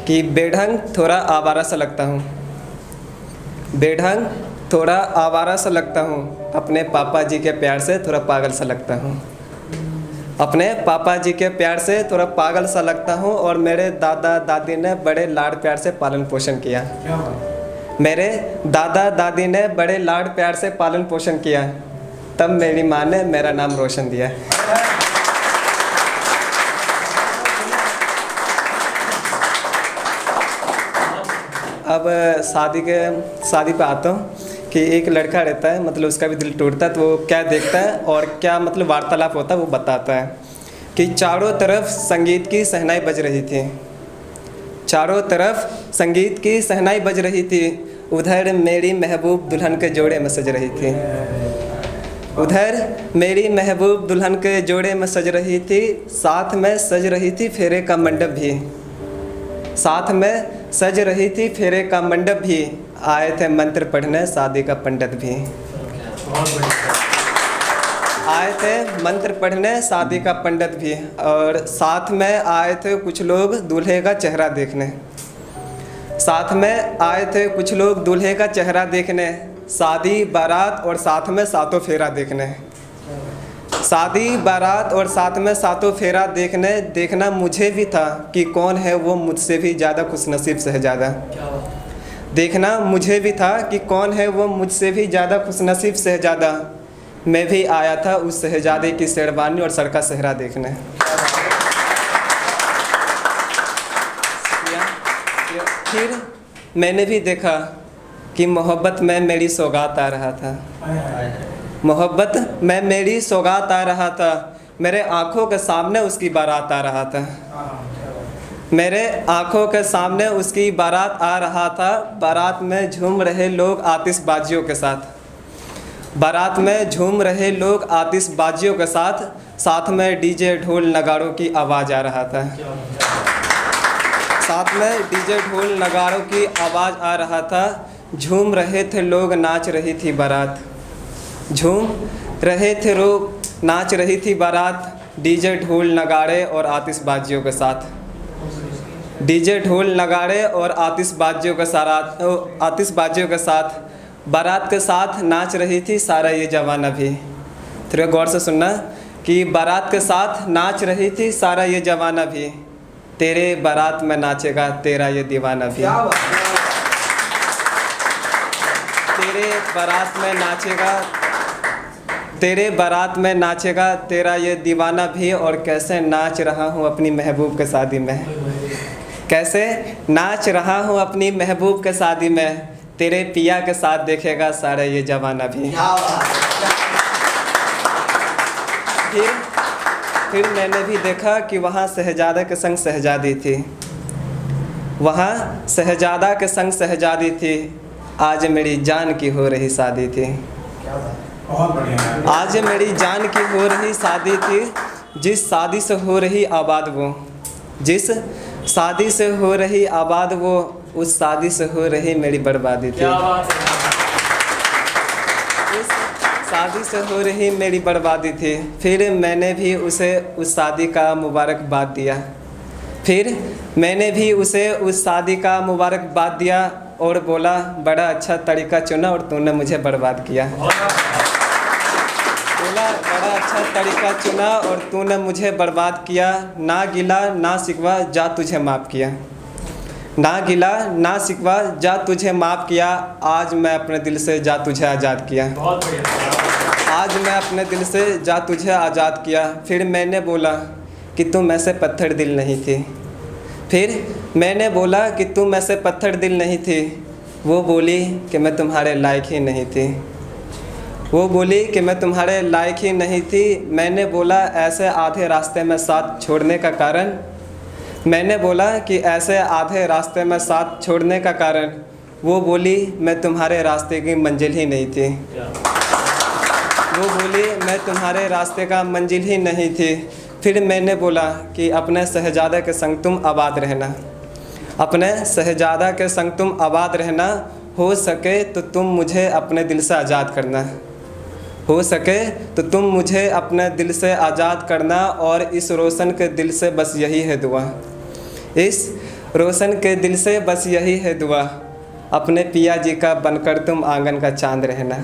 कि बेढंग थोड़ा आवारा सा लगता हूँ, बेढंग थोड़ा आवारा सा लगता हूँ, अपने पापा जी के प्यार से थोड़ा पागल सा लगता हूँ, अपने पापा जी के प्यार से थोड़ा पागल सा लगता हूँ। और मेरे दादा दादी ने बड़े लाड प्यार से पालन पोषण किया, मेरे दादा दादी ने बड़े लाड प्यार से पालन पोषण किया, तब मेरी माँ ने मेरा नाम रोशन दिया। अब शादी पे आता हूँ कि एक लड़का रहता है, मतलब उसका भी दिल टूटता है, तो वो क्या देखता है और क्या मतलब वार्तालाप होता है वो बताता है कि चारों तरफ संगीत की शहनाई बज रही थी, चारों तरफ संगीत की शहनाई बज रही थी, उधर मेरी महबूब दुल्हन के जोड़े में सज रही थी, उधर मेरी महबूब दुल्हन के जोड़े में सज रही थी, साथ में सज रही थी फेरे का मंडप भी, साथ में सज रही थी फेरे का मंडप भी, आए थे मंत्र पढ़ने शादी का पंडित भी, आए थे मंत्र पढ़ने शादी का पंडित भी, और साथ में आए थे कुछ लोग दूल्हे का चेहरा देखने, साथ में आए थे कुछ लोग दूल्हे का चेहरा देखने, शादी बारात और साथ में सातों फेरा देखने, शादी बारात और साथ में सातों फेरा देखने। देखना मुझे भी था कि कौन है वो मुझसे भी ज़्यादा खुशनसीब शहजादा, देखना मुझे भी था कि कौन है वो मुझसे भी ज़्यादा खुशनसीब शहजादा। मैं भी आया था उस शहजादे की शेरवानी और सर का सेहरा देखने। फिर मैंने भी देखा कि मोहब्बत में मेरी सौगात आ रहा था, मोहब्बत में मेरी सौगात आ रहा था, मेरे आँखों के सामने उसकी बारात आ रहा था, मेरे आँखों के सामने उसकी बारात आ रहा था। बारात में झूम रहे लोग आतिशबाजियों के साथ, बारात में झूम रहे लोग आतिशबाजियों के साथ, साथ में डीजे ढोल नगाड़ों की आवाज़ आ रहा था, साथ में डीजे ढोल नगाड़ों की आवाज़ आ रहा था। झूम रहे थे लोग, नाच रही थी बारात, झूम रहे थे लोग, नाच रही थी बारात, डीजे ढोल नगाड़े और आतिशबाजियों के साथ, डीजे ढोल नगाड़े और आतिशबाजियों के साथ, आतिशबाजियों के साथ बारात के साथ नाच रही थी सारा ये जवाना भी। थोड़ा गौर से सुनना कि बारात के साथ नाच रही थी सारा ये जवाना भी, तेरे बारात में नाचेगा तेरा ये दीवाना भी, तेरे बारात में नाचेगा, तेरे बारात में नाचेगा तेरा ये दीवाना भी। और कैसे नाच रहा हूँ अपनी महबूब के शादी में, कैसे नाच रहा हूँ अपनी महबूब के शादी में, तेरे पिया के साथ देखेगा सारा ये जवाना भी। फिर मैंने भी देखा कि वहाँ शहजादा के संग शहजादी थी, वहाँ शहजादा के संग शहजादी थी, आज मेरी जान की हो रही शादी थी, आज मेरी जान की हो रही शादी थी। जिस शादी से हो रही आबाद वो, जिस शादी से हो रही आबाद वो, उस शादी से हो रही मेरी बर्बादी थी, उस शादी से हो रही मेरी बर्बादी थी। फिर मैंने भी उसे उस शादी का मुबारकबाद दिया, फिर मैंने भी उसे उस शादी का मुबारकबाद दिया और बोला बड़ा अच्छा तरीका चुना और तूने मुझे बर्बाद किया, बोला बड़ा अच्छा तरीका चुना और तूने मुझे बर्बाद किया, ना गिला ना शिकवा जा तुझे माफ़ किया, ना गिला ना शिकवा जा तुझे माफ़ किया, आज मैं अपने दिल से जा तुझे आज़ाद किया, आज मैं अपने दिल से जा तुझे आज़ाद किया। फिर मैंने बोला कि तुम ऐसे पत्थर दिल नहीं थी, फिर मैंने बोला कि तुम ऐसे पत्थर दिल नहीं थी, वो बोली कि मैं तुम्हारे लायक ही नहीं थी, वो बोली कि मैं तुम्हारे लायक ही नहीं थी। मैंने बोला ऐसे आधे रास्ते में साथ छोड़ने का कारण, मैंने बोला कि ऐसे आधे रास्ते में साथ छोड़ने का कारण, वो बोली मैं तुम्हारे रास्ते की मंजिल ही नहीं थी, वो बोली मैं तुम्हारे रास्ते का मंजिल ही नहीं थी। फिर मैंने बोला कि अपने शहजादा के संग तुम आबाद रहना, अपने शहजादा के संग तुम आबाद रहना, हो सके तो तुम मुझे अपने दिल से आज़ाद करना, हो सके तो तुम मुझे अपने दिल से आज़ाद करना, और इस रोशन के दिल से बस यही है दुआ, इस रोशन के दिल से बस यही है दुआ, अपने पिया जी का बनकर तुम आंगन का चांद रहना।